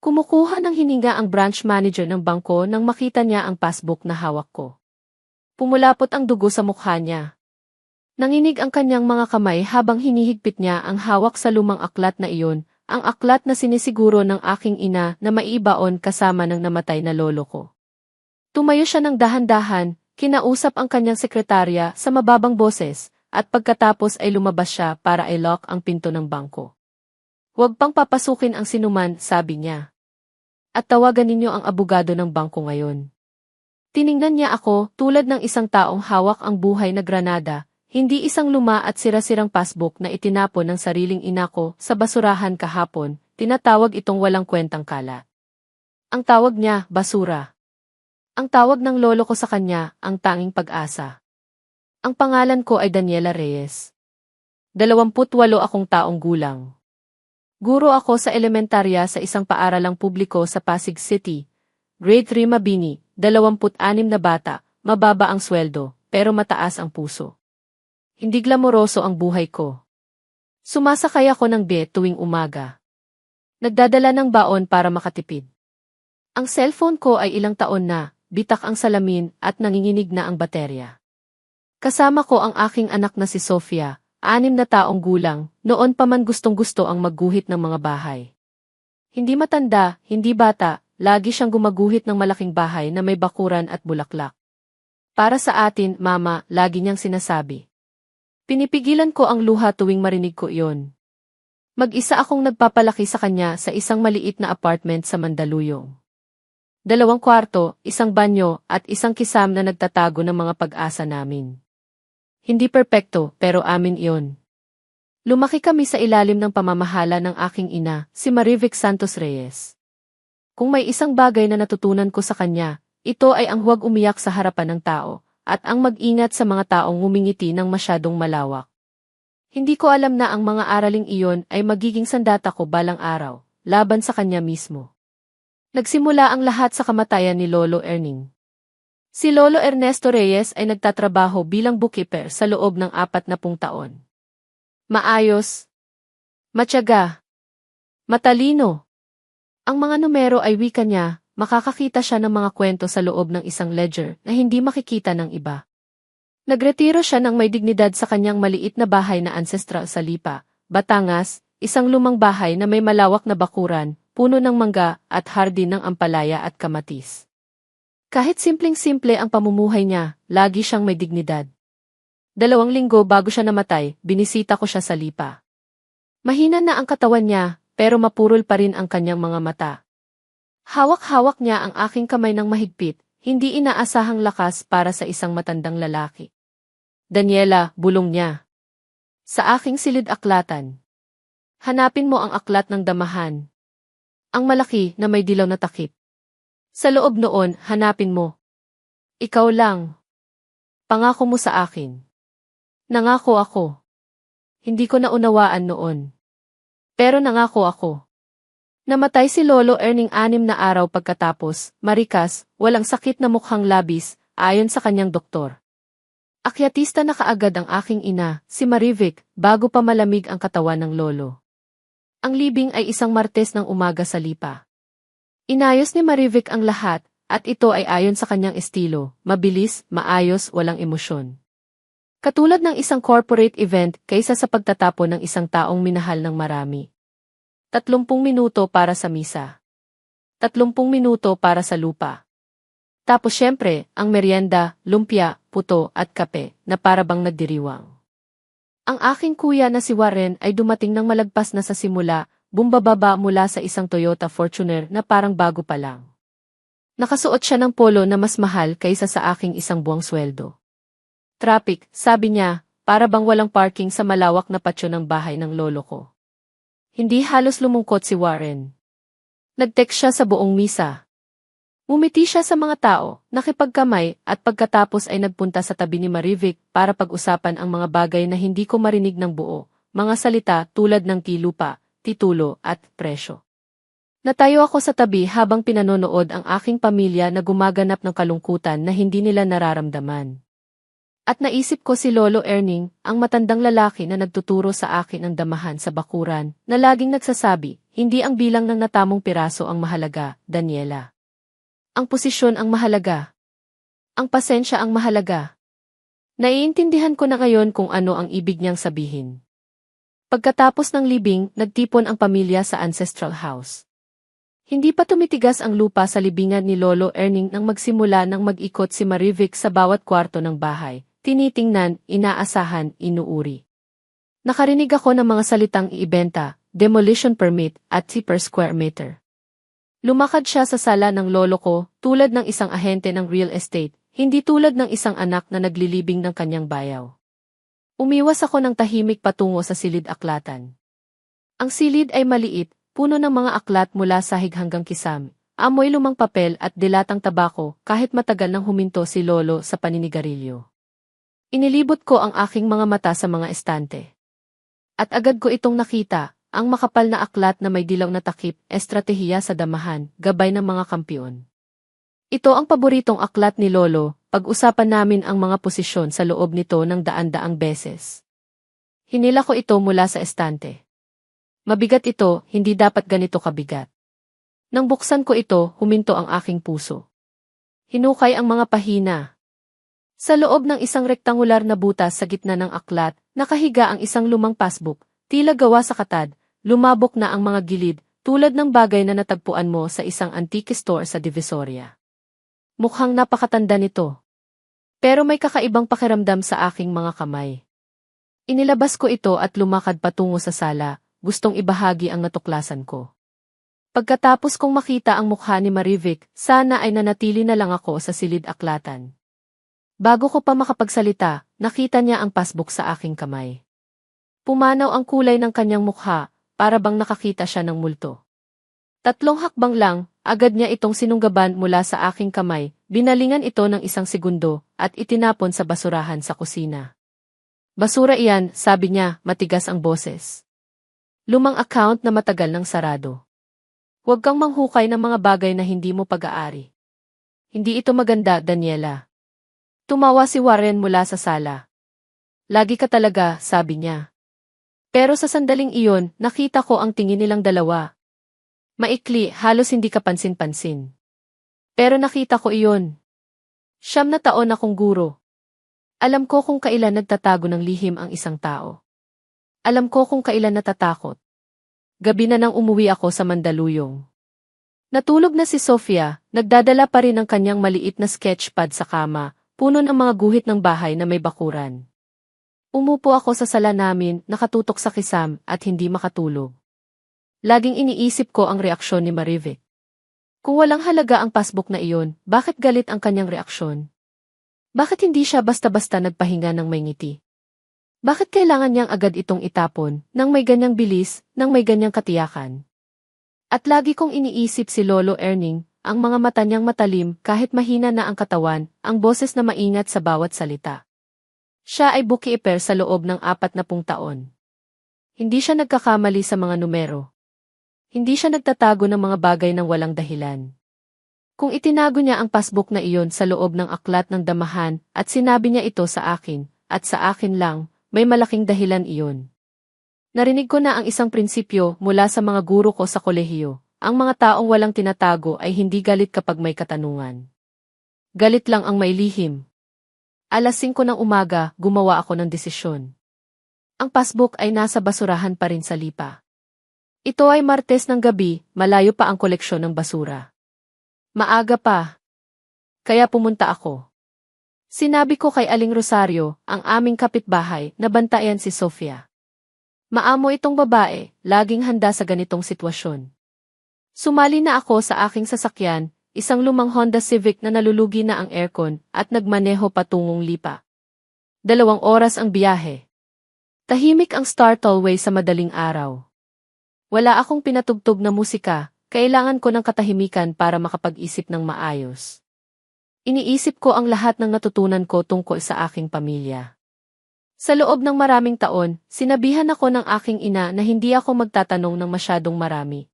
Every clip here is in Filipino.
Kumukuha ng hininga ang branch manager ng bangko nang makita niya ang passbook na hawak ko. Pumulapot ang dugo sa mukha niya. Nanginig ang kanyang mga kamay habang hinihigpit niya ang hawak sa lumang aklat na iyon, ang aklat na sinisiguro ng aking ina na maibaon kasama ng namatay na lolo ko. Tumayo siya ng dahan-dahan, kinausap ang kanyang sekretarya sa mababang boses, at pagkatapos ay lumabas siya para i-lock ang pinto ng bangko. Huwag pang papasukin ang sinuman, sabi niya. At tawagan ninyo ang abogado ng bangko ngayon. Tiningnan niya ako tulad ng isang taong hawak ang buhay na granada, hindi isang luma at sira-sirang passbook na itinapon ng sariling ina ko sa basurahan kahapon, tinatawag itong walang kwentang kalat. Ang tawag niya, basura. Ang tawag ng lolo ko sa kanya, ang tanging pag-asa. Ang pangalan ko ay Daniela Reyes. 28 akong taong gulang. Guro ako sa elementarya sa isang paaralang publiko sa Pasig City. Grade 3 Mabini, 26 na bata, mababa ang sweldo, pero mataas ang puso. Hindi glamoroso ang buhay ko. Sumasakay ako ng biye tuwing umaga. Nagdadala ng baon para makatipid. Ang cellphone ko ay ilang taon na, bitak ang salamin at nanginginig na ang baterya. Kasama ko ang aking anak na si Sofia, 6 na taong gulang, noon pa man gustong-gusto ang magguhit ng mga bahay. Hindi matanda, hindi bata, lagi siyang gumaguhit ng malaking bahay na may bakuran at bulaklak. Para sa atin, mama, lagi niyang sinasabi. Pinipigilan ko ang luha tuwing marinig ko iyon. Mag-isa akong nagpapalaki sa kanya sa isang maliit na apartment sa Mandaluyong. 2 kwarto, 1 banyo, at isang kisam na nagtatago ng mga pag-asa namin. Hindi perpekto, pero amin iyon. Lumaki kami sa ilalim ng pamamahala ng aking ina, si Marivic Santos Reyes. Kung may isang bagay na natutunan ko sa kanya, ito ay ang huwag umiyak sa harapan ng tao, at ang mag-ingat sa mga taong ngumingiti ng masyadong malawak. Hindi ko alam na ang mga araling iyon ay magiging sandata ko balang araw, laban sa kanya mismo. Nagsimula ang lahat sa kamatayan ni Lolo Erning. Si Lolo Ernesto Reyes ay nagtatrabaho bilang bookkeeper sa loob ng 40 taon. Maayos, matyaga, matalino. Ang mga numero ay wika niya, makakakita siya ng mga kwento sa loob ng isang ledger na hindi makikita ng iba. Nagretiro siya ng may dignidad sa kanyang maliit na bahay na ancestral sa Lipa, Batangas, isang lumang bahay na may malawak na bakuran, puno ng mangga at hardin ng ampalaya at kamatis. Kahit simpleng-simple ang pamumuhay niya, lagi siyang may dignidad. 2 linggo bago siya namatay, binisita ko siya sa Lipa. Mahina na ang katawan niya, pero mapurol pa rin ang kanyang mga mata. Hawak-hawak niya ang aking kamay ng mahigpit, hindi inaasahang lakas para sa isang matandang lalaki. Daniela, bulong niya. Sa aking silid-aklatan. Hanapin mo ang aklat ng damahan. Ang malaki na may dilaw na takip. Sa loob noon, hanapin mo. Ikaw lang. Pangako mo sa akin. Nangako ako. Hindi ko naunawaan noon. Pero nangako ako. Namatay si Lolo Erning 6 na araw pagkatapos, marikas, walang sakit na mukhang labis, ayon sa kanyang doktor. Akyatista na kaagad ang aking ina, si Marivic, bago pa malamig ang katawan ng lolo. Ang libing ay isang Martes ng umaga sa Lipa. Inayos ni Marivic ang lahat, at ito ay ayon sa kanyang estilo, mabilis, maayos, walang emosyon. Katulad ng isang corporate event kaysa sa pagtatapon ng isang taong minahal ng marami. 30 minuto para sa misa. 30 minuto para sa lupa. Tapos syempre, ang merienda, lumpia, puto at kape na parabang nagdiriwang. Ang aking kuya na si Warren ay dumating ng malagpas na sa simula, bumbababa mula sa isang Toyota Fortuner na parang bago pa lang. Nakasuot siya ng polo na mas mahal kaysa sa aking isang buwang sweldo. Traffic, sabi niya, para bang walang parking sa malawak na patio ng bahay ng lolo ko. Hindi halos lumungkot si Warren. Nag-text siya sa buong misa. Ngumiti siya sa mga tao, nakipagkamay, at pagkatapos ay nagpunta sa tabi ni Marivic para pag-usapan ang mga bagay na hindi ko marinig ng buo, mga salita tulad ng kilupa, titulo, at presyo. Natayo ako sa tabi habang pinanonood ang aking pamilya na gumaganap ng kalungkutan na hindi nila nararamdaman. At naisip ko si Lolo Erning, ang matandang lalaki na nagtuturo sa akin ng damahan sa bakuran, na laging nagsasabi, hindi ang bilang ng natamong piraso ang mahalaga, Daniela. Ang posisyon ang mahalaga. Ang pasensya ang mahalaga. Naiintindihan ko na ngayon kung ano ang ibig niyang sabihin. Pagkatapos ng libing, nagtipon ang pamilya sa ancestral house. Hindi pa tumitigas ang lupa sa libingan ni Lolo Erning nang magsimula ng mag-ikot si Marivic sa bawat kwarto ng bahay, tinitingnan, inaasahan, inuuri. Nakarinig ako ng mga salitang iibenta, demolition permit, at per square meter. Lumakad siya sa sala ng lolo ko, tulad ng isang ahente ng real estate, hindi tulad ng isang anak na naglilibing ng kanyang bayaw. Umiwas ako ng tahimik patungo sa silid-aklatan. Ang silid ay maliit, puno ng mga aklat mula sahig hanggang kisam, amoy lumang papel at dilatang tabako kahit matagal nang huminto si Lolo sa paninigarilyo. Inilibot ko ang aking mga mata sa mga estante. At agad ko itong nakita, ang makapal na aklat na may dilaw na takip, estratehiya sa damahan, gabay ng mga kampiyon. Ito ang paboritong aklat ni Lolo, pag-usapan namin ang mga posisyon sa loob nito ng daan-daang beses. Hinila ko ito mula sa estante. Mabigat ito, hindi dapat ganito kabigat. Nang buksan ko ito, huminto ang aking puso. Hinukay ang mga pahina. Sa loob ng isang rektangular na butas sa gitna ng aklat, nakahiga ang isang lumang passbook, tila gawa sa katad, lumabok na ang mga gilid, tulad ng bagay na natagpuan mo sa isang antique store sa Divisoria. Mukhang napakatanda nito. Pero may kakaibang pakiramdam sa aking mga kamay. Inilabas ko ito at lumakad patungo sa sala, gustong ibahagi ang natuklasan ko. Pagkatapos kong makita ang mukha ni Marivic, sana ay nanatili na lang ako sa silid-aklatan. Bago ko pa makapagsalita, nakita niya ang passbook sa aking kamay. Pumanaw ang kulay ng kanyang mukha, para bang nakakita siya ng multo. 3 hakbang lang, agad niya itong sinunggaban mula sa aking kamay, binalingan ito ng 1 segundo, at itinapon sa basurahan sa kusina. Basura iyan, sabi niya, matigas ang boses. Lumang account na matagal nang sarado. Huwag kang manghukay ng mga bagay na hindi mo pag-aari. Hindi ito maganda, Daniela. Tumawa si Warren mula sa sala. Lagi ka talaga, sabi niya. Pero sa sandaling iyon, nakita ko ang tingin nilang dalawa. Maikli, halos hindi ka pansin-pansin. Pero nakita ko iyon. 9 na taon akong guro. Alam ko kung kailan nagtatago ng lihim ang isang tao. Alam ko kung kailan natatakot. Gabi na nang umuwi ako sa Mandaluyong. Natulog na si Sofia, nagdadala pa rin ang kanyang maliit na sketchpad sa kama, puno ng mga guhit ng bahay na may bakuran. Umupo ako sa sala namin, nakatutok sa kisam, at hindi makatulog. Laging iniisip ko ang reaksyon ni Marivic. Kung walang halaga ang passbook na iyon, bakit galit ang kanyang reaksyon? Bakit hindi siya basta-basta nagpahinga ng may ngiti? Bakit kailangan niyang agad itong itapon, nang may ganyang bilis, nang may ganyang katiyakan? At lagi kong iniisip si Lolo Erning, ang mga mata niyang matalim kahit mahina na ang katawan, ang boses na maingat sa bawat salita. Siya ay bookkeeper sa loob ng 40 taon. Hindi siya nagkakamali sa mga numero. Hindi siya nagtatago ng mga bagay ng walang dahilan. Kung itinago niya ang passbook na iyon sa loob ng aklat ng damahan at sinabi niya ito sa akin, at sa akin lang, may malaking dahilan iyon. Narinig ko na ang isang prinsipyo mula sa mga guro ko sa kolehiyo. Ang mga taong walang tinatago ay hindi galit kapag may katanungan. Galit lang ang may lihim. 5:00 ng umaga, gumawa ako ng desisyon. Ang passbook ay nasa basurahan pa rin sa lipa. Ito ay Martes ng gabi, malayo pa ang koleksyon ng basura. Maaga pa. Kaya pumunta ako. Sinabi ko kay Aling Rosario, ang aming kapitbahay, na bantayan si Sofia. Maamo itong babae, laging handa sa ganitong sitwasyon. Sumali na ako sa aking sasakyan, isang lumang Honda Civic na nalulugi na ang aircon, at nagmaneho patungong lipa. 2 oras ang biyahe. Tahimik ang Star Tollway sa madaling araw. Wala akong pinatugtog na musika, kailangan ko ng katahimikan para makapag-isip ng maayos. Iniisip ko ang lahat ng natutunan ko tungkol sa aking pamilya. Sa loob ng maraming taon, sinabihan ako ng aking ina na hindi ako magtatanong ng masyadong marami.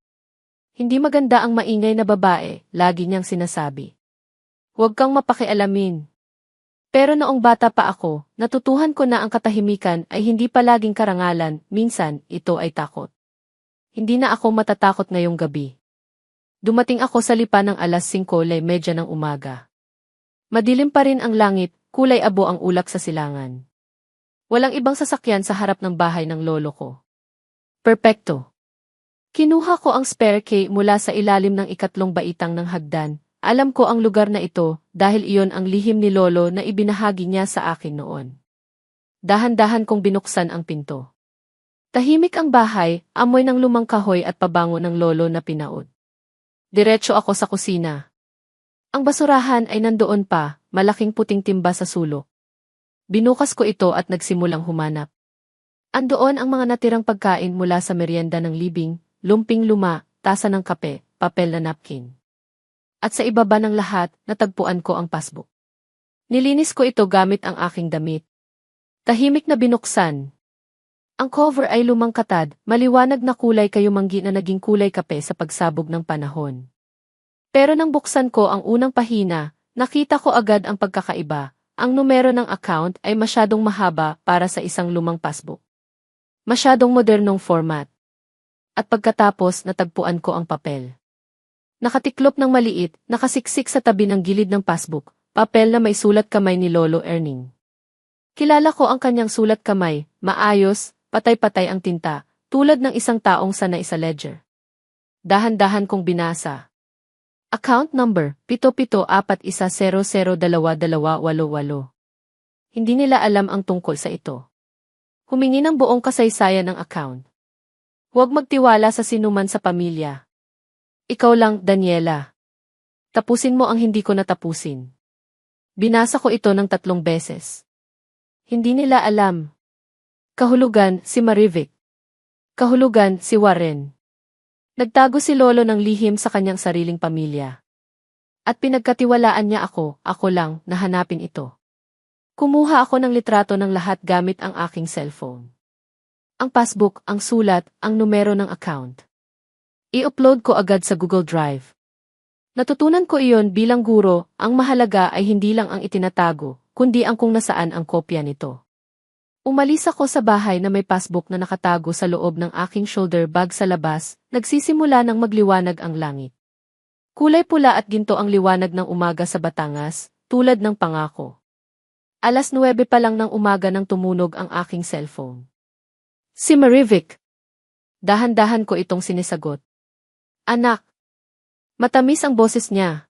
Hindi maganda ang maingay na babae, lagi niyang sinasabi. Huwag kang mapakialamin. Pero noong bata pa ako, natutuhan ko na ang katahimikan ay hindi palaging karangalan, minsan, ito ay takot. Hindi na ako matatakot ngayong gabi. Dumating ako sa lipa ng alas 5:30 ng umaga. Madilim pa rin ang langit, kulay abo ang ulap sa silangan. Walang ibang sasakyan sa harap ng bahay ng lolo ko. Perpekto. Kinuha ko ang spare key mula sa ilalim ng ikatlong baitang ng hagdan. Alam ko ang lugar na ito dahil iyon ang lihim ni lolo na ibinahagi niya sa akin noon. Dahan-dahan kong binuksan ang pinto. Tahimik ang bahay, amoy ng lumang kahoy at pabango ng lolo na pinaod. Diretso ako sa kusina. Ang basurahan ay nandoon pa, malaking puting timba sa sulok. Binukas ko ito at nagsimulang humanap. Andoon ang mga natirang pagkain mula sa merienda ng libing, lumping luma, tasa ng kape, papel na napkin. At sa ibaba ng lahat, natagpuan ko ang passbook. Nilinis ko ito gamit ang aking damit. Tahimik na binuksan. Ang cover ay lumang katad, maliwanag na kulay kayumanggi na naging kulay kape sa pagsabog ng panahon. Pero nang buksan ko ang unang pahina, nakita ko agad ang pagkakaiba. Ang numero ng account ay masyadong mahaba para sa isang lumang passbook. Masyadong modernong format. At pagkatapos natagpuan ko ang papel. Nakatiklop ng maliit, nakasiksik sa tabi ng gilid ng passbook, papel na may sulat kamay ni Lolo Erning. Kilala ko ang kanyang sulat kamay, maayos, patay-patay ang tinta, tulad ng isang taong sanay sa ledger. Dahan-dahan kong binasa. Account number, 7741002288. Hindi nila alam ang tungkol sa ito. Humingi ng buong kasaysayan ng account. Huwag magtiwala sa sinuman sa pamilya. Ikaw lang, Daniela. Tapusin mo ang hindi ko natapusin. Binasa ko ito ng 3 beses. Hindi nila alam. Kahulugan, si Marivic. Kahulugan, si Warren. Nagtago si Lolo ng lihim sa kanyang sariling pamilya. At pinagkatiwalaan niya ako lang, na hanapin ito. Kumuha ako ng litrato ng lahat gamit ang aking cellphone. Ang passbook, ang sulat, ang numero ng account. I-upload ko agad sa Google Drive. Natutunan ko iyon bilang guro, ang mahalaga ay hindi lang ang itinatago, kundi ang kung nasaan ang kopya nito. Umalis ako sa bahay na may passbook na nakatago sa loob ng aking shoulder bag sa labas, nagsisimula ng magliwanag ang langit. Kulay pula at ginto ang liwanag ng umaga sa Batangas, tulad ng pangako. Alas 9 pa lang ng umaga nang tumunog ang aking cellphone. Si Marivic. Dahan-dahan ko itong sinisagot. Anak. Matamis ang boses niya.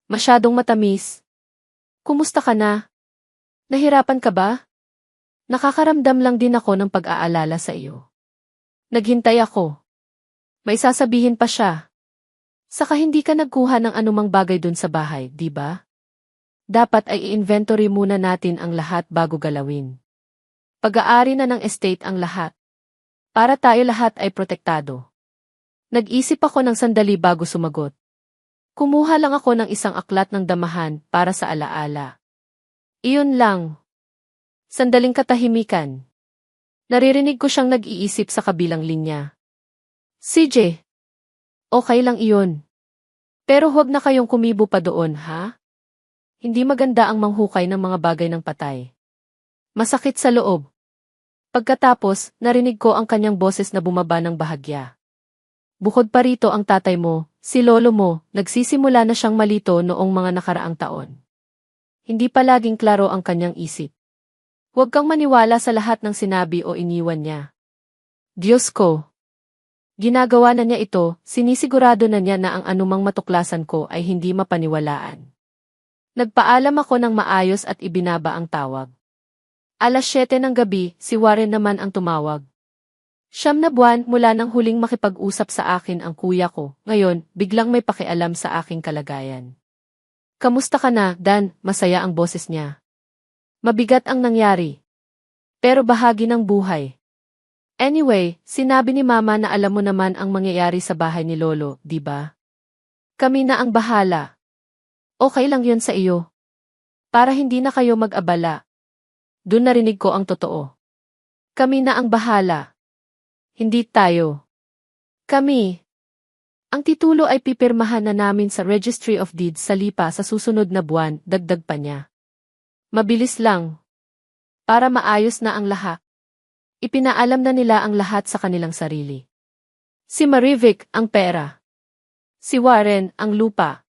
Masyadong matamis. Kumusta ka na? Nahirapan ka ba? Nakakaramdam lang din ako ng pag-aalala sa iyo. Naghintay ako. May sasabihin pa siya. Saka hindi ka nagkuha ng anumang bagay dun sa bahay, di ba? Dapat ay i-inventory muna natin ang lahat bago galawin. Pag-aari na ng estate ang lahat. Para tayo lahat ay protektado. Nag-isip ako ng sandali bago sumagot. Kumuha lang ako ng isang aklat ng damahan para sa alaala. Iyon lang. Sandaling katahimikan. Naririnig ko siyang nag-iisip sa kabilang linya. CJ. Okay lang iyon. Pero huwag na kayong kumibo pa doon, ha? Hindi maganda ang manghukay ng mga bagay ng patay. Masakit sa loob. Pagkatapos, narinig ko ang kanyang boses na bumaba ng bahagya. Bukod pa rito ang tatay mo, si lolo mo, nagsisimula na siyang malito noong mga nakaraang taon. Hindi palaging klaro ang kanyang isip. Huwag kang maniwala sa lahat ng sinabi o iniwan niya. Diyos ko! Ginagawa na niya ito, sinisigurado na niya na ang anumang matuklasan ko ay hindi mapaniwalaan. Nagpaalam ako ng maayos at ibinaba ang tawag. Alas 7 ng gabi, si Warren naman ang tumawag. 9 na buwan mula nang huling makipag-usap sa akin ang kuya ko, ngayon, biglang may pakialam sa aking kalagayan. Kamusta ka na, Dan? Masaya ang boses niya. Mabigat ang nangyari. Pero bahagi ng buhay. Anyway, sinabi ni Mama na alam mo naman ang mangyayari sa bahay ni Lolo, di ba? Kami na ang bahala. Okay lang yun sa iyo. Para hindi na kayo mag-abala. Doon narinig ko ang totoo. Kami na ang bahala. Hindi tayo. Kami. Ang titulo ay pipirmahan na namin sa Registry of Deeds sa Lipa sa susunod na buwan, dagdag pa niya. Mabilis lang. Para maayos na ang lahat. Ipinaalam na nila ang lahat sa kanilang sarili. Si Marivic, ang pera. Si Warren, ang lupa.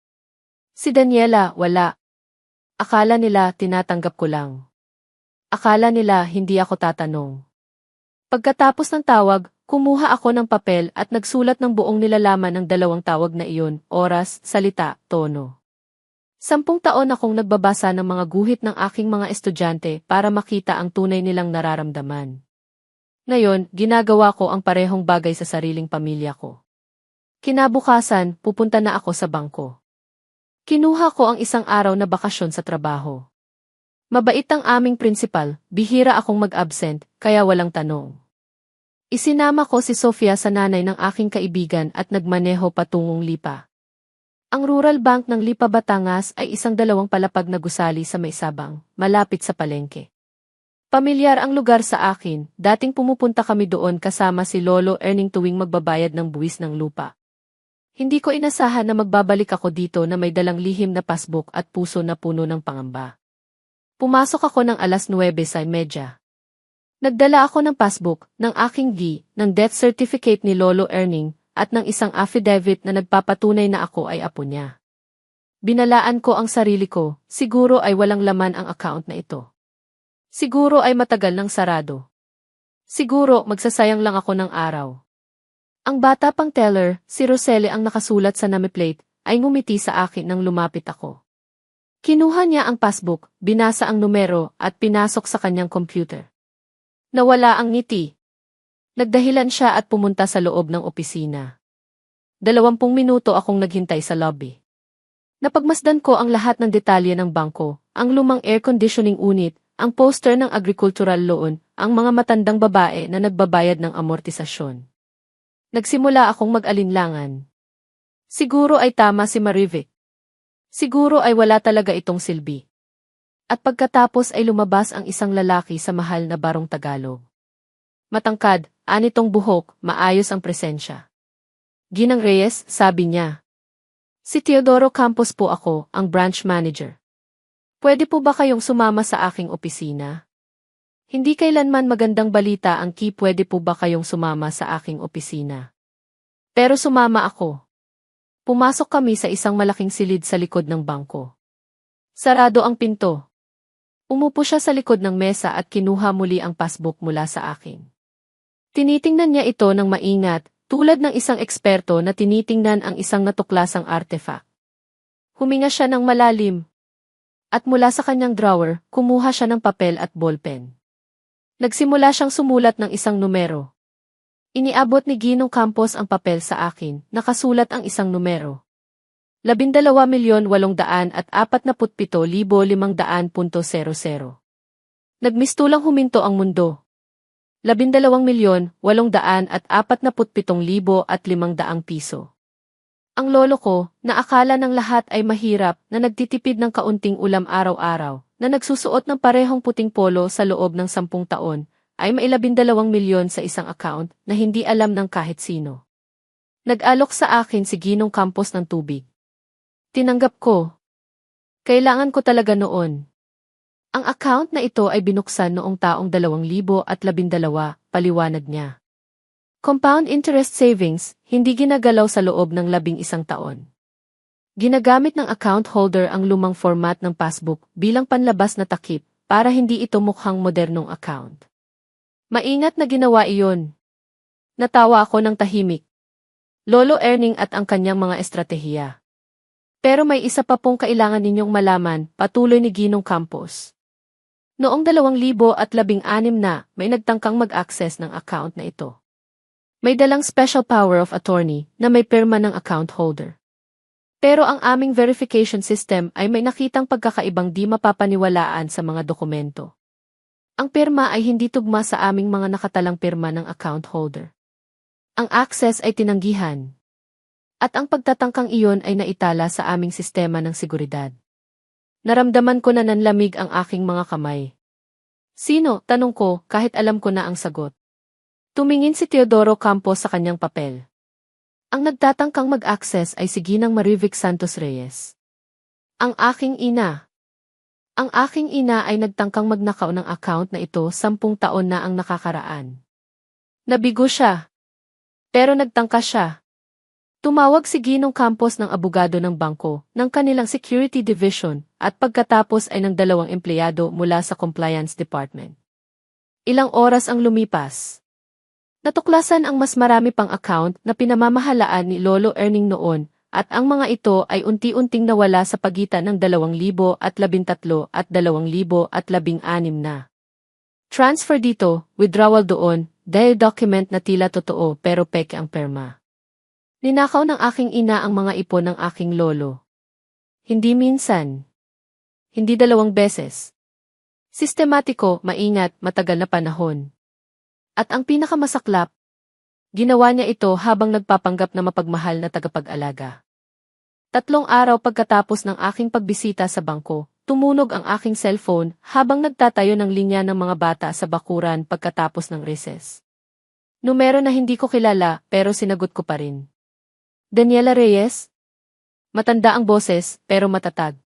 Si Daniela, wala. Akala nila tinatanggap ko lang. Akala nila hindi ako tatanong. Pagkatapos ng tawag, kumuha ako ng papel at nagsulat ng buong nilalaman ng dalawang tawag na iyon, oras, salita, tono. 10 taon akong nagbabasa ng mga guhit ng aking mga estudyante para makita ang tunay nilang nararamdaman. Ngayon, ginagawa ko ang parehong bagay sa sariling pamilya ko. Kinabukasan, pupunta na ako sa bangko. Kinuha ko ang isang araw na bakasyon sa trabaho. Mabait ang aming prinsipal, bihira akong mag-absent, kaya walang tanong. Isinama ko si Sofia sa nanay ng aking kaibigan at nagmaneho patungong Lipa. Ang Rural Bank ng Lipa, Batangas ay isang 2 palapag na gusali sa may sabang, malapit sa palengke. Pamilyar ang lugar sa akin, dating pumupunta kami doon kasama si Lolo Erning tuwing magbabayad ng buwis ng lupa. Hindi ko inasahan na magbabalik ako dito na may dalang lihim na passbook at puso na puno ng pangamba. Pumasok ako ng alas 9:30. Nagdala ako ng passbook, ng aking ng death certificate ni Lolo Erning, at ng isang affidavit na nagpapatunay na ako ay apo niya. Binalaan ko ang sarili ko, siguro ay walang laman ang account na ito. Siguro ay matagal nang sarado. Siguro magsasayang lang ako ng araw. Ang bata pang teller, si Roselle ang nakasulat sa nameplate, ay ngumiti sa akin nang lumapit ako. Kinuha niya ang passbook, binasa ang numero at pinasok sa kanyang computer. Nawala ang ngiti. Nagdahilan siya at pumunta sa loob ng opisina. 20 minuto akong naghintay sa lobby. Napagmasdan ko ang lahat ng detalye ng bangko, ang lumang air conditioning unit, ang poster ng agricultural loan, ang mga matandang babae na nagbabayad ng amortisasyon. Nagsimula akong mag-alinlangan. Siguro ay tama si Marivic. Siguro ay wala talaga itong silbi. At pagkatapos ay lumabas ang isang lalaki sa mahal na barong Tagalog. Matangkad, anitong buhok, maayos ang presensya. Ginang Reyes, sabi niya. Si Teodoro Campos po ako, ang branch manager. Pwede po ba kayong sumama sa aking opisina? Hindi kailanman magandang balita ang pwede po ba kayong sumama sa aking opisina? Pero sumama ako. Pumasok kami sa isang malaking silid sa likod ng bangko. Sarado ang pinto. Umupo siya sa likod ng mesa at kinuha muli ang passbook mula sa akin. Tinitingnan niya ito ng maingat, tulad ng isang eksperto na tinitingnan ang isang natuklasang artefact. Huminga siya ng malalim. At mula sa kanyang drawer, kumuha siya ng papel at ballpen. Nagsimula siyang sumulat ng isang numero. Iniabot ni Ginong Campos ang papel sa akin, nakasulat ang isang numero. 12,147,500.00. Nagmistulang huminto ang mundo. 12,847,500 piso. Ang lolo ko, na akala ng lahat ay mahirap, na nagtitipid ng kaunting ulam araw-araw, na nagsusuot ng parehong puting polo sa loob ng 10 taon, ay may 12 milyon sa isang account na hindi alam ng kahit sino. Nag-alok sa akin si Ginong Campos ng tubig. Tinanggap ko. Kailangan ko talaga noon. Ang account na ito ay binuksan noong taong 2012, paliwanag niya. Compound interest savings, hindi ginagalaw sa loob ng 11 taon. Ginagamit ng account holder ang lumang format ng passbook bilang panlabas na takip para hindi ito mukhang modernong account. Maingat na ginawa iyon. Natawa ako ng tahimik. Lolo Erning at ang kanyang mga estratehiya. Pero may isa pa pong kailangan ninyong malaman, patuloy ni Ginong Campos. Noong 2016 na, may nagtangkang mag-access ng account na ito. May dalang special power of attorney na may pirma ng account holder. Pero ang aming verification system ay may nakitang pagkakaibang di mapapaniwalaan sa mga dokumento. Ang pirma ay hindi tugma sa aming mga nakatalang pirma ng account holder. Ang access ay tinanggihan. At ang pagtatangkang iyon ay naitala sa aming sistema ng seguridad. Naramdaman ko na nanlamig ang aking mga kamay. Sino? Tanong ko, kahit alam ko na ang sagot. Tumingin si Teodoro Campos sa kanyang papel. Ang nagtatangkang mag-access ay si Ginang Marivic Santos Reyes. Ang aking ina. Ang aking ina ay nagtangkang magnakaw ng account na ito 10 taon na ang nakakaraan. Nabigo siya. Pero nagtangka siya. Tumawag si Ginong Campos ng abogado ng bangko, ng kanilang security division, at pagkatapos ay ng 2 empleyado mula sa compliance department. Ilang oras ang lumipas. Natuklasan ang mas marami pang account na pinamamahalaan ni Lolo Erning noon, at ang mga ito ay unti-unting nawala sa pagitan ng 2013 at 2016 na. Transfer dito, withdrawal doon, dahil document na tila totoo pero peke ang perma. Ninakaw ng aking ina ang mga ipon ng aking lolo. Hindi minsan. Hindi 2 beses. Sistematiko, maingat, matagal na panahon. At ang pinakamasaklap, ginawa niya ito habang nagpapanggap na mapagmahal na tagapag-alaga. 3 araw pagkatapos ng aking pagbisita sa bangko, tumunog ang aking cellphone habang nagtatayo ng linya ng mga bata sa bakuran pagkatapos ng recess. Numero na hindi ko kilala pero sinagot ko pa rin. Daniela Reyes? Matanda ang boses pero matatag.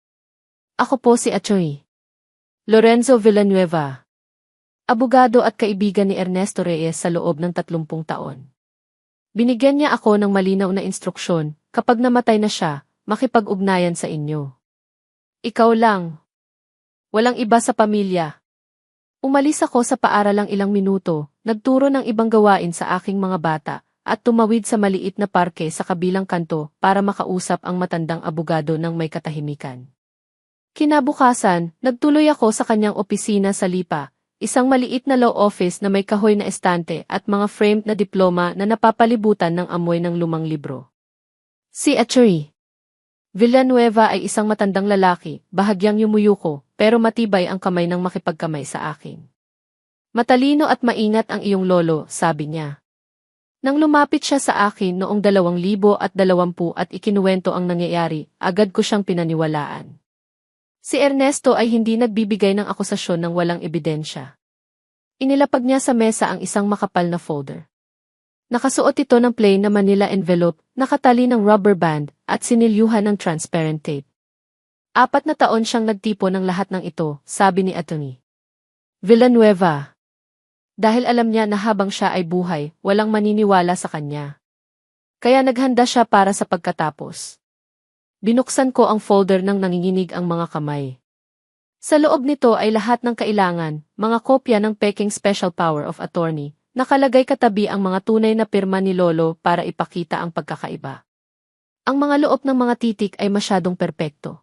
Ako po si Atty. Lorenzo Villanueva. Abogado at kaibigan ni Ernesto Reyes sa loob ng 30 taon. Binigyan niya ako ng malinaw na instruksyon, kapag namatay na siya, makipag-ugnayan sa inyo. Ikaw lang. Walang iba sa pamilya. Umalis ako sa paaralang ilang minuto, nagturo ng ibang gawain sa aking mga bata, at tumawid sa maliit na parke sa kabilang kanto para makausap ang matandang abogado ng may katahimikan. Kinabukasan, nagtuloy ako sa kanyang opisina sa Lipa, isang maliit na law office na may kahoy na estante at mga framed na diploma na napapalibutan ng amoy ng lumang libro. Si Atty. Villanueva ay isang matandang lalaki, bahagyang yumuyuko, pero matibay ang kamay ng makipagkamay sa akin. Matalino at maingat ang iyong lolo, sabi niya. Nang lumapit siya sa akin noong 2020 at ikinuwento ang nangyayari, agad ko siyang pinaniwalaan. Si Ernesto ay hindi nagbibigay ng akusasyon ng walang ebidensya. Inilapag niya sa mesa ang isang makapal na folder. Nakasuot ito ng plain na Manila envelope, nakatali ng rubber band, at sinilyuhan ng transparent tape. 4 na taon siyang nagtipo ng lahat ng ito, sabi ni Atty. Villanueva. Dahil alam niya na habang siya ay buhay, walang maniniwala sa kanya. Kaya naghanda siya para sa pagkatapos. Binuksan ko ang folder nang nanginginig ang mga kamay. Sa loob nito ay lahat ng kailangan, mga kopya ng peking special power of attorney, nakalagay katabi ang mga tunay na pirma ni Lolo para ipakita ang pagkakaiba. Ang mga loob ng mga titik ay masyadong perpekto.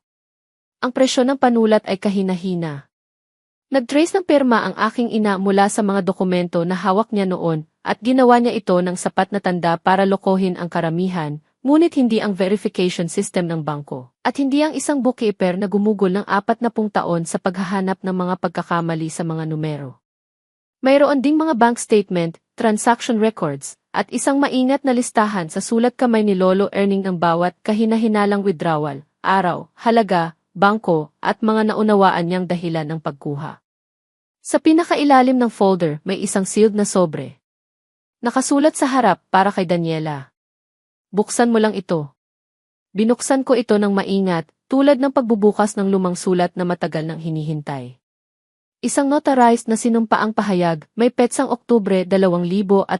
Ang presyon ng panulat ay kahina-hina. Nag-trace ng pirma ang aking ina mula sa mga dokumento na hawak niya noon at ginawa niya ito ng sapat na tanda para lokohin ang karamihan, ngunit hindi ang verification system ng bangko at hindi ang isang bookkeeper na gumugol ng 40 taon sa paghahanap ng mga pagkakamali sa mga numero. Mayroon ding mga bank statement, transaction records, at isang maingat na listahan sa sulat kamay ni Lolo Erning ng bawat kahina-hinalang withdrawal, araw, halaga, bangko, at mga naunawaan niyang dahilan ng pagkuha. Sa pinakailalim ng folder may isang sealed na sobre. Nakasulat sa harap para kay Daniela. Buksan mo lang ito. Binuksan ko ito ng maingat, tulad ng pagbubukas ng lumang sulat na matagal nang hinihintay. Isang notarized na sinumpaang pahayag, may petsang Oktubre 2022.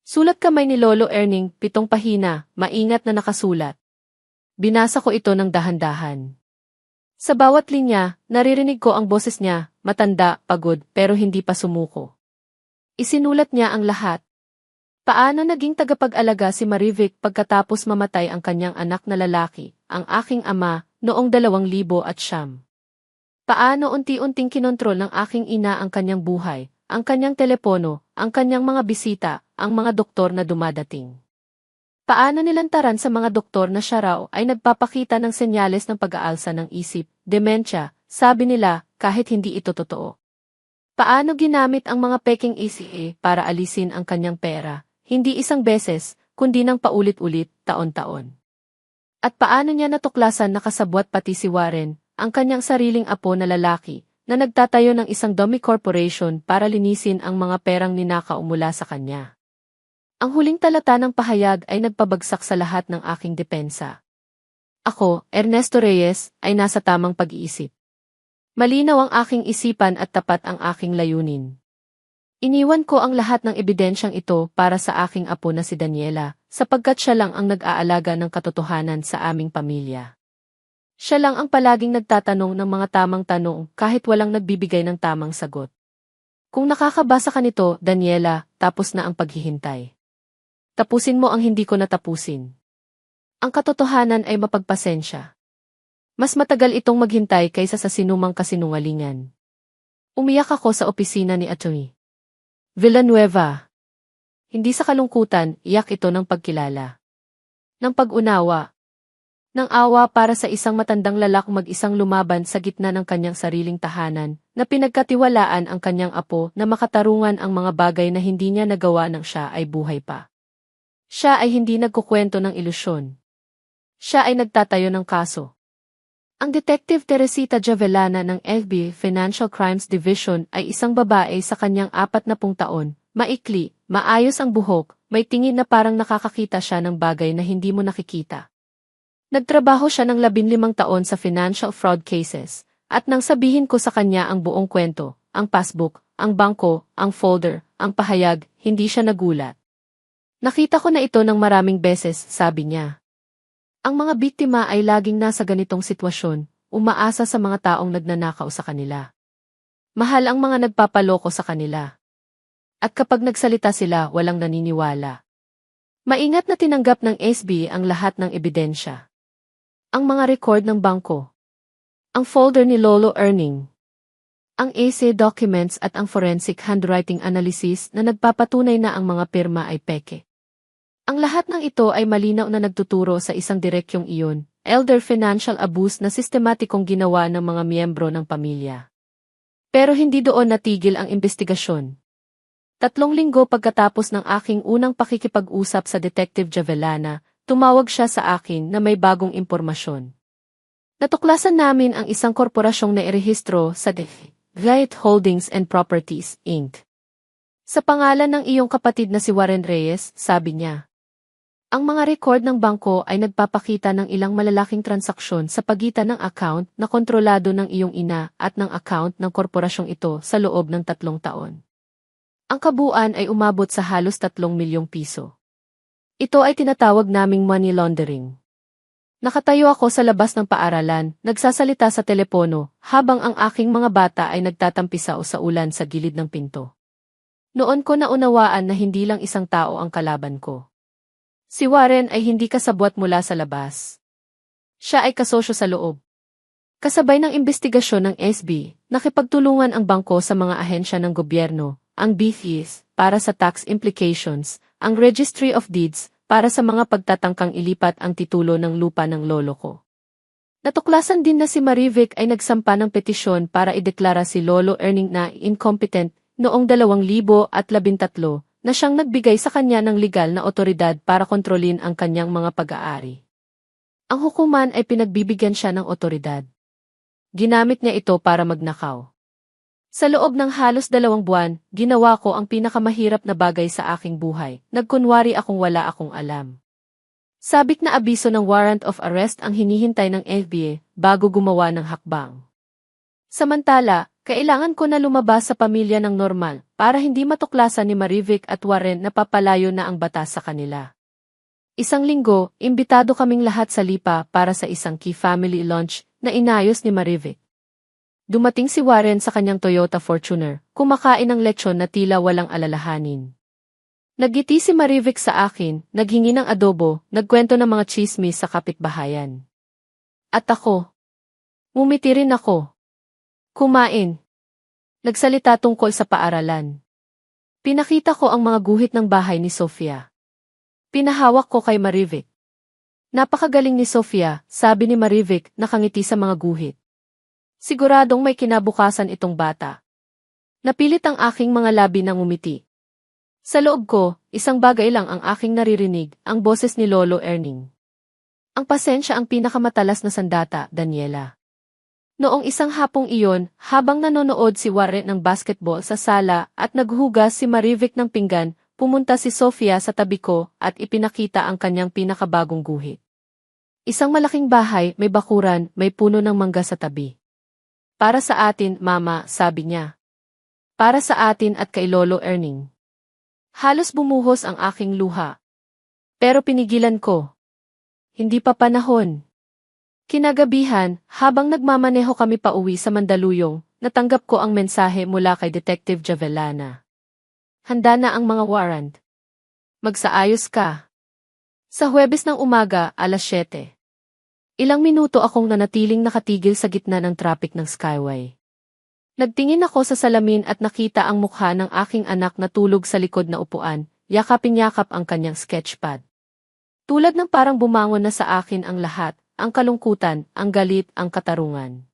Sulat kamay ni Lolo Erning, 7 pahina, maingat na nakasulat. Binasa ko ito ng dahan-dahan. Sa bawat linya, naririnig ko ang boses niya, matanda, pagod, pero hindi pa sumuko. Isinulat niya ang lahat. Paano naging tagapag-alaga si Marivic pagkatapos mamatay ang kanyang anak na lalaki, ang aking ama, noong 2009? Paano unti-unting kinontrol ng aking ina ang kanyang buhay, ang kanyang telepono, ang kanyang mga bisita, ang mga doktor na dumadating? Paano nilantaran sa mga doktor na siya raw ay nagpapakita ng senyales ng pag-aalsa ng isip, dementia, sabi nila, kahit hindi ito totoo? Paano ginamit ang mga peking ECA para alisin ang kanyang pera, hindi isang beses, kundi ng paulit-ulit, taon-taon? At paano niya natuklasan na kasabwat pati si Warren, ang kanyang sariling apo na lalaki, na nagtatayo ng isang dummy corporation para linisin ang mga perang ninakaw mula sa kanya? Ang huling talata ng pahayag ay nagpabagsak sa lahat ng aking depensa. Ako, Ernesto Reyes, ay nasa tamang pag-iisip. Malinaw ang aking isipan at tapat ang aking layunin. Iniwan ko ang lahat ng ebidensyang ito para sa aking apo na si Daniela, sapagkat siya lang ang nag-aalaga ng katotohanan sa aming pamilya. Siya lang ang palaging nagtatanong ng mga tamang tanong kahit walang nagbibigay ng tamang sagot. Kung nakakabasa ka nito, Daniela, tapos na ang paghihintay. Tapusin mo ang hindi ko natapusin. Ang katotohanan ay mapagpasensya. Mas matagal itong maghintay kaysa sa sinumang kasinungalingan. Umiyak ako sa opisina ni Atty. Villanueva. Hindi sa kalungkutan, iyak ito ng pagkilala. Ng pag-unawa. Ng awa para sa isang matandang lalakong mag-isang lumaban sa gitna ng kanyang sariling tahanan, na pinagkatiwalaan ang kanyang apo na makatarungan ang mga bagay na hindi niya nagawa nang siya ay buhay pa. Siya ay hindi nagkukwento ng ilusyon. Siya ay nagtatayo ng kaso. Ang Detective Teresita Javellana ng FBI Financial Crimes Division ay isang babae sa kanyang 40 taon, maikli, maayos ang buhok, may tingin na parang nakakakita siya ng bagay na hindi mo nakikita. Nagtrabaho siya ng 15 taon sa financial fraud cases, at nang sabihin ko sa kanya ang buong kwento, ang passbook, ang bangko, ang folder, ang pahayag, hindi siya nagulat. Nakita ko na ito ng maraming beses, sabi niya. Ang mga biktima ay laging nasa ganitong sitwasyon, umaasa sa mga taong nagnanakaw sa kanila. Mahal ang mga nagpapaloko sa kanila. At kapag nagsalita sila, walang naniniwala. Maingat na tinanggap ng SB ang lahat ng ebidensya. Ang mga record ng bangko. Ang folder ni Lolo Erning. Ang essay documents at ang forensic handwriting analysis na nagpapatunay na ang mga pirma ay peke. Ang lahat ng ito ay malinaw na nagtuturo sa isang direkyong iyon, elder financial abuse na sistematikong ginawa ng mga miyembro ng pamilya. Pero hindi doon natigil ang investigasyon. 3 linggo pagkatapos ng aking unang pakikipag-usap sa Detective Javellana, tumawag siya sa akin na may bagong impormasyon. Natuklasan namin ang isang korporasyong nairehistro sa Right Holdings and Properties, Inc. Sa pangalan ng iyong kapatid na si Warren Reyes, sabi niya. Ang mga record ng bangko ay nagpapakita ng ilang malalaking transaksyon sa pagitan ng account na kontrolado ng iyong ina at ng account ng korporasyong ito sa loob ng 3 taon. Ang kabuuan ay umabot sa halos 3 milyong piso. Ito ay tinatawag naming money laundering. Nakatayo ako sa labas ng paaralan, nagsasalita sa telepono, habang ang aking mga bata ay nagtatampisaw sa ulan sa gilid ng pinto. Noon ko naunawaan na hindi lang isang tao ang kalaban ko. Si Warren ay hindi kasabwat mula sa labas. Siya ay kasosyo sa loob. Kasabay ng investigasyon ng SB, nakipagtulungan ang bangko sa mga ahensya ng gobyerno, ang BFIS, para sa tax implications, ang Registry of Deeds, para sa mga pagtatangkang ilipat ang titulo ng lupa ng lolo ko. Natuklasan din na si Marivic ay nagsampa ng petisyon para ideklara si Lolo Erning na incompetent noong 2013 na siyang nagbigay sa kanya ng legal na otoridad para kontrolin ang kanyang mga pag-aari. Ang hukuman ay pinagbibigyan siya ng otoridad. Ginamit niya ito para magnakaw. Sa loob ng halos 2 buwan, ginawa ko ang pinakamahirap na bagay sa aking buhay, nagkunwari akong wala akong alam. Sabik na abiso ng warrant of arrest ang hinihintay ng FBI bago gumawa ng hakbang. Samantala, kailangan ko na lumabas sa pamilya ng normal para hindi matuklasan ni Marivic at Warren na papalayo na ang batas sa kanila. 1 linggo, imbitado kaming lahat sa Lipa para sa isang key family lunch na inayos ni Marivic. Dumating si Warren sa kanyang Toyota Fortuner, kumakain ng lechon na tila walang alalahanin. Nagiti si Marivic sa akin, naghingi ng adobo, nagkwento ng mga chismis sa kapitbahayan. At ako. Ngumiti rin ako. Kumain. Nagsalita tungkol sa paaralan. Pinakita ko ang mga guhit ng bahay ni Sofia. Pinahawak ko kay Marivic. Napakagaling ni Sofia, sabi ni Marivic, nakangiti sa mga guhit. Siguradong may kinabukasan itong bata. Napilit ang aking mga labi na ngumiti. Sa loob ko, isang bagay lang ang aking naririnig, ang boses ni Lolo Erning. Ang pasensya ang pinakamatalas na sandata, Daniela. Noong isang hapong iyon, habang nanonood si Warren ng basketball sa sala at naghugas si Marivic ng pinggan, pumunta si Sofia sa tabi ko at ipinakita ang kanyang pinakabagong guhit. Isang malaking bahay, may bakuran, may puno ng mangga sa tabi. Para sa atin, Mama, sabi niya. Para sa atin at kay Lolo Erning. Halos bumuhos ang aking luha. Pero pinigilan ko. Hindi pa panahon. Kinagabihan, habang nagmamaneho kami pauwi sa Mandaluyong, natanggap ko ang mensahe mula kay Detective Javellana. Handa na ang mga warrant. Magsaayos ka. Sa Huwebes ng umaga, alas 7. Ilang minuto akong nanatiling nakatigil sa gitna ng traffic ng Skyway. Nagtingin ako sa salamin at nakita ang mukha ng aking anak na tulog sa likod na upuan, yakapin-yakap ang kanyang sketchpad. Tulad ng parang bumangon na sa akin ang lahat, ang kalungkutan, ang galit, ang katarungan.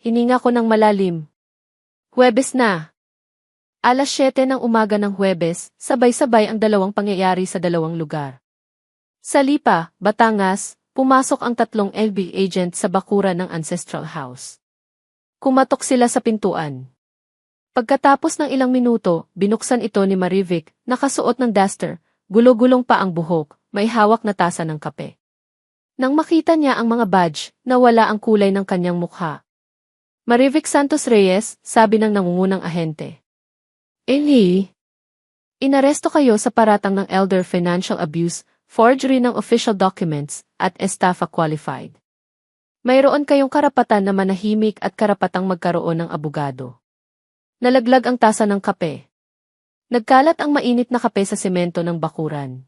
Hininga ko ng malalim. Huwebes na. Alas 7 ng umaga ng Huwebes, sabay-sabay ang dalawang pangyayari sa dalawang lugar. Sa Lipa, Batangas, pumasok ang 3 LB agent sa bakuran ng Ancestral House. Kumatok sila sa pintuan. Pagkatapos ng ilang minuto, binuksan ito ni Marivic, nakasuot ng duster, gulo-gulong pa ang buhok, may hawak na tasa ng kape. Nang makita niya ang mga badge, nawala ang kulay ng kanyang mukha. Marivic Santos Reyes, sabi ng nangungunang ahente. Inaresto kayo sa paratang ng elder financial abuse, forgery ng official documents, at estafa qualified. Mayroon kayong karapatan na manahimik at karapatang magkaroon ng abogado. Nalaglag ang tasa ng kape. Nagkalat ang mainit na kape sa semento ng bakuran.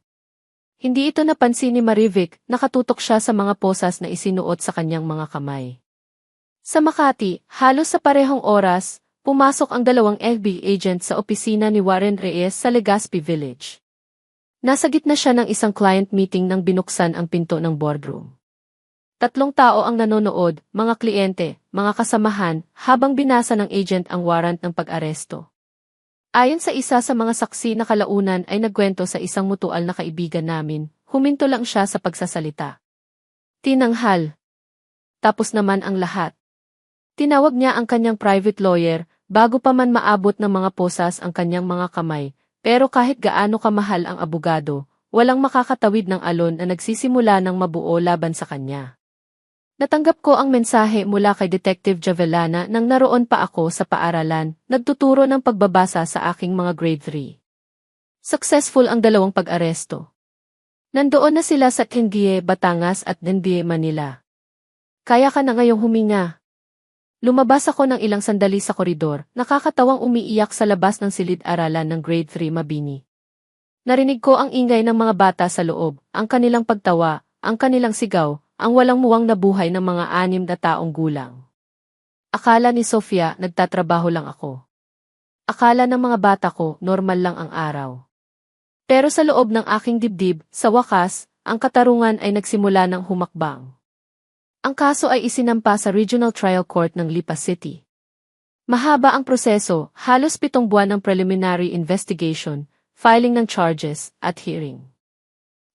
Hindi ito napansin ni Marivic, nakatutok siya sa mga posas na isinuot sa kanyang mga kamay. Sa Makati, halos sa parehong oras, pumasok ang 2 LB agent sa opisina ni Warren Reyes sa Legazpi Village. Nasa gitna siya ng isang client meeting nang binuksan ang pinto ng boardroom. 3 tao ang nanonood, mga kliyente, mga kasamahan, habang binasa ng agent ang warrant ng pag-aresto. Ayon sa isa sa mga saksi na kalaunan ay nagkwento sa isang mutual na kaibigan namin, huminto lang siya sa pagsasalita. Tinanghal. Tapos naman ang lahat. Tinawag niya ang kanyang private lawyer, bago pa man maabot ng mga posas ang kanyang mga kamay. Pero kahit gaano kamahal ang abogado, walang makakatawid ng alon na nagsisimula ng mabuo laban sa kanya. Natanggap ko ang mensahe mula kay Detective Javellana nang naroon pa ako sa paaralan, nagtuturo ng pagbabasa sa aking mga grade 3. Successful ang 2 pag-aresto. Nandoon na sila sa Kengie, Batangas at Denbie, Manila. Kaya ka na ngayong huminga. Lumabas ako ng ilang sandali sa koridor, nakakatawang umiiyak sa labas ng silid-aralan ng grade 3 Mabini. Narinig ko ang ingay ng mga bata sa loob, ang kanilang pagtawa, ang kanilang sigaw, ang walang muwang na buhay ng mga 6 na taong gulang. Akala ni Sofia, nagtatrabaho lang ako. Akala ng mga bata ko, normal lang ang araw. Pero sa loob ng aking dibdib, sa wakas, ang katarungan ay nagsimula ng humakbang. Ang kaso ay isinampa sa Regional Trial Court ng Lipa City. Mahaba ang proseso, halos 7 buwan ng preliminary investigation, filing ng charges, at hearing.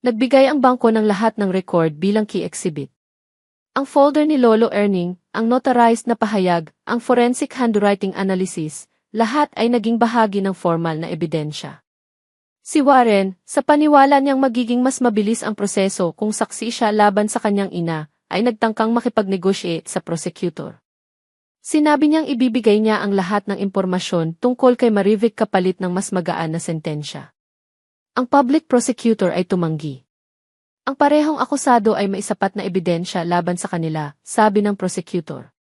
Nagbigay ang bangko ng lahat ng record bilang key exhibit. Ang folder ni Lolo Erning, ang notarized na pahayag, ang forensic handwriting analysis, lahat ay naging bahagi ng formal na ebidensya. Si Warren, sa paniwala niyang magiging mas mabilis ang proseso kung saksi siya laban sa kanyang ina, ay nagtangkang makipag-negotiate sa prosecutor. Sinabi niyang ibibigay niya ang lahat ng impormasyon tungkol kay Marivic kapalit ng mas magaan na sentensya. Ang public prosecutor ay tumanggi. Ang parehong akusado ay may sapat na ebidensya laban sa kanila, sabi ng prosecutor.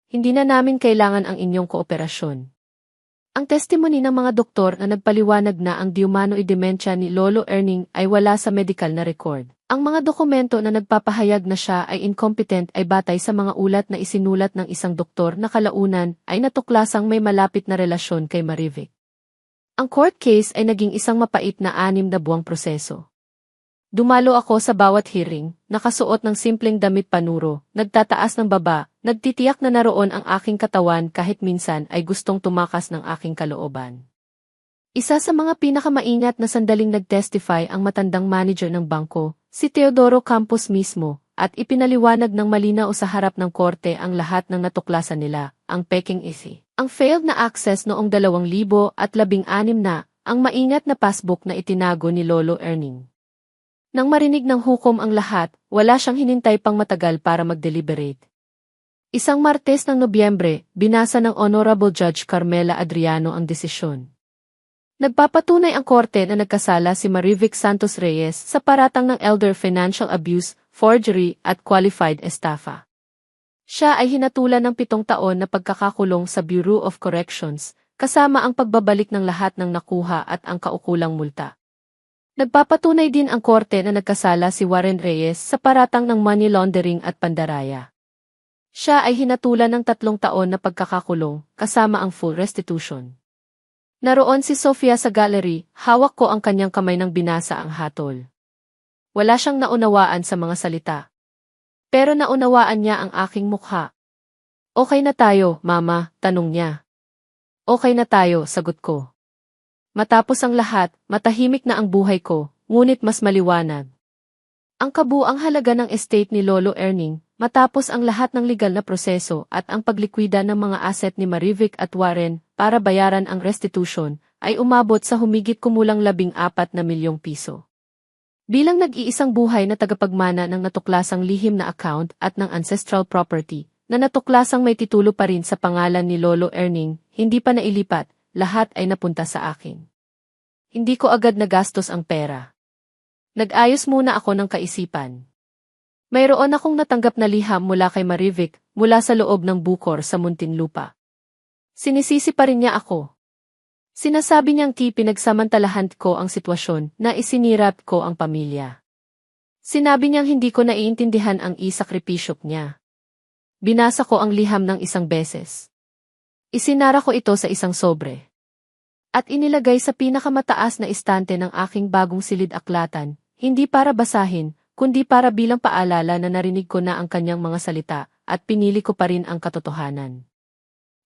Hindi na namin kailangan ang inyong kooperasyon. Ang testimony ng mga doktor na nagpaliwanag na ang di-umano'y dementia ni Lolo Erning ay wala sa medical na record. Ang mga dokumento na nagpapahayag na siya ay incompetent ay batay sa mga ulat na isinulat ng isang doktor na kalaunan ay natuklasang may malapit na relasyon kay Marivic. Ang court case ay naging isang mapait na 6 na buwang proseso. Dumalo ako sa bawat hearing, nakasuot ng simpleng damit panuro, nagtataas ng baba, nagtitiyak na naroon ang aking katawan kahit minsan ay gustong tumakas ng aking kalooban. Isa sa mga pinakamaingat na sandaling nag-testify ang matandang manager ng bangko, si Teodoro Campos mismo, at ipinaliwanag ng malinaw sa harap ng korte ang lahat ng natuklasan nila, ang peking isi, ang failed na access noong 2016 na, ang maingat na passbook na itinago ni Lolo Erning. Nang marinig ng hukom ang lahat, wala siyang hinintay pang matagal para mag-deliberate. Isang Martes ng Nobyembre, binasa ng Honorable Judge Carmela Adriano ang desisyon. Nagpapatunay ang korte na nagkasala si Marivic Santos Reyes sa paratang ng elder financial abuse, forgery at qualified estafa. Siya ay hinatulan ng 7 taon na pagkakakulong sa Bureau of Corrections, kasama ang pagbabalik ng lahat ng nakuha at ang kaukulang multa. Nagpapatunay din ang korte na nagkasala si Warren Reyes sa paratang ng money laundering at pandaraya. Siya ay hinatulan ng 3 taon na pagkakakulong, kasama ang full restitution. Naroon si Sofia sa gallery, hawak ko ang kanyang kamay nang binasa ang hatol. Wala siyang naunawaan sa mga salita. Pero naunawaan niya ang aking mukha. Okay na tayo, mama, tanong niya. Okay na tayo, sagot ko. Matapos ang lahat, matahimik na ang buhay ko, ngunit mas maliwanag. Ang kabuang halaga ng estate ni Lolo Erning, matapos ang lahat ng legal na proseso at ang paglikwida ng mga asset ni Marivic at Warren para bayaran ang restitution, ay umabot sa humigit kumulang 14 na milyong piso. Bilang nag-iisang buhay na tagapagmana ng natuklasang lihim na account at ng ancestral property, na natuklasang may titulo pa rin sa pangalan ni Lolo Erning, hindi pa nailipat, lahat ay napunta sa akin. Hindi ko agad nagastos ang pera. Nag-ayos muna ako ng kaisipan. Mayroon akong natanggap na liham mula kay Marivic, mula sa loob ng bukor sa Muntinlupa. Sinisisi pa rin niya ako. Sinasabi niyang pinagsamantalahan ko ang sitwasyon na isinirap ko ang pamilya. Sinabi niyang hindi ko naiintindihan ang isakripisyo niya. Binasa ko ang liham ng 1 beses. Isinara ko ito sa isang sobre. At inilagay sa pinakamataas na istante ng aking bagong silid-aklatan, hindi para basahin, kundi para bilang paalala na narinig ko na ang kanyang mga salita, at pinili ko pa rin ang katotohanan.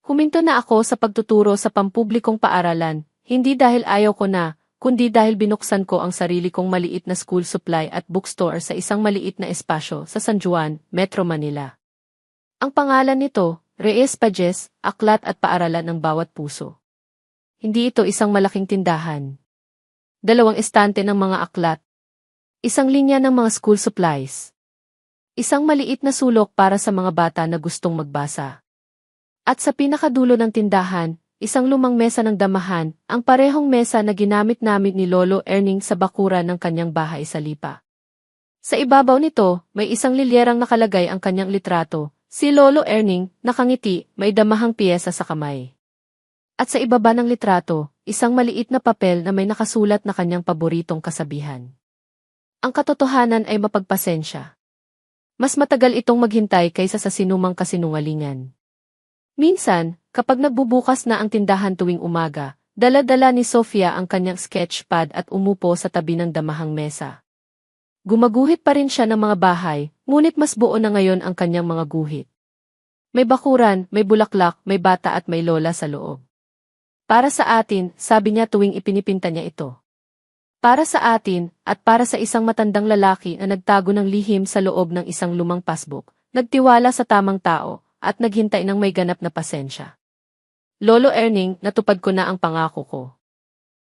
Huminto na ako sa pagtuturo sa pampublikong paaralan, hindi dahil ayaw ko na, kundi dahil binuksan ko ang sarili kong maliit na school supply at bookstore sa isang maliit na espasyo sa San Juan, Metro Manila. Ang pangalan nito, Reyes Pages, Aklat at Paaralan ng Bawat Puso. Hindi ito isang malaking tindahan. 2 estante ng mga aklat. Isang linya ng mga school supplies. Isang maliit na sulok para sa mga bata na gustong magbasa. At sa pinakadulo ng tindahan, isang lumang mesa ng damahan, ang parehong mesa na ginamit namin ni Lolo Erning sa bakuran ng kanyang bahay sa Lipa. Sa ibabaw nito, may isang lilyerang nakalagay ang kanyang litrato, si Lolo Erning, nakangiti, may damahang piyesa sa kamay. At sa ibaba ng litrato, isang maliit na papel na may nakasulat na kanyang paboritong kasabihan. Ang katotohanan ay mapagpasensya. Mas matagal itong maghintay kaysa sa sinumang kasinungalingan. Minsan, kapag nagbubukas na ang tindahan tuwing umaga, dala-dala ni Sofia ang kanyang sketchpad at umupo sa tabi ng damahang mesa. Gumaguhit pa rin siya ng mga bahay, ngunit mas buo na ngayon ang kanyang mga guhit. May bakuran, may bulaklak, may bata at may lola sa loob. Para sa atin, sabi niya tuwing ipinipinta niya ito. Para sa atin, at para sa isang matandang lalaki na nagtago ng lihim sa loob ng isang lumang passbook, nagtiwala sa tamang tao, at naghintay ng may ganap na pasensya. Lolo Erning, natupad ko na ang pangako ko.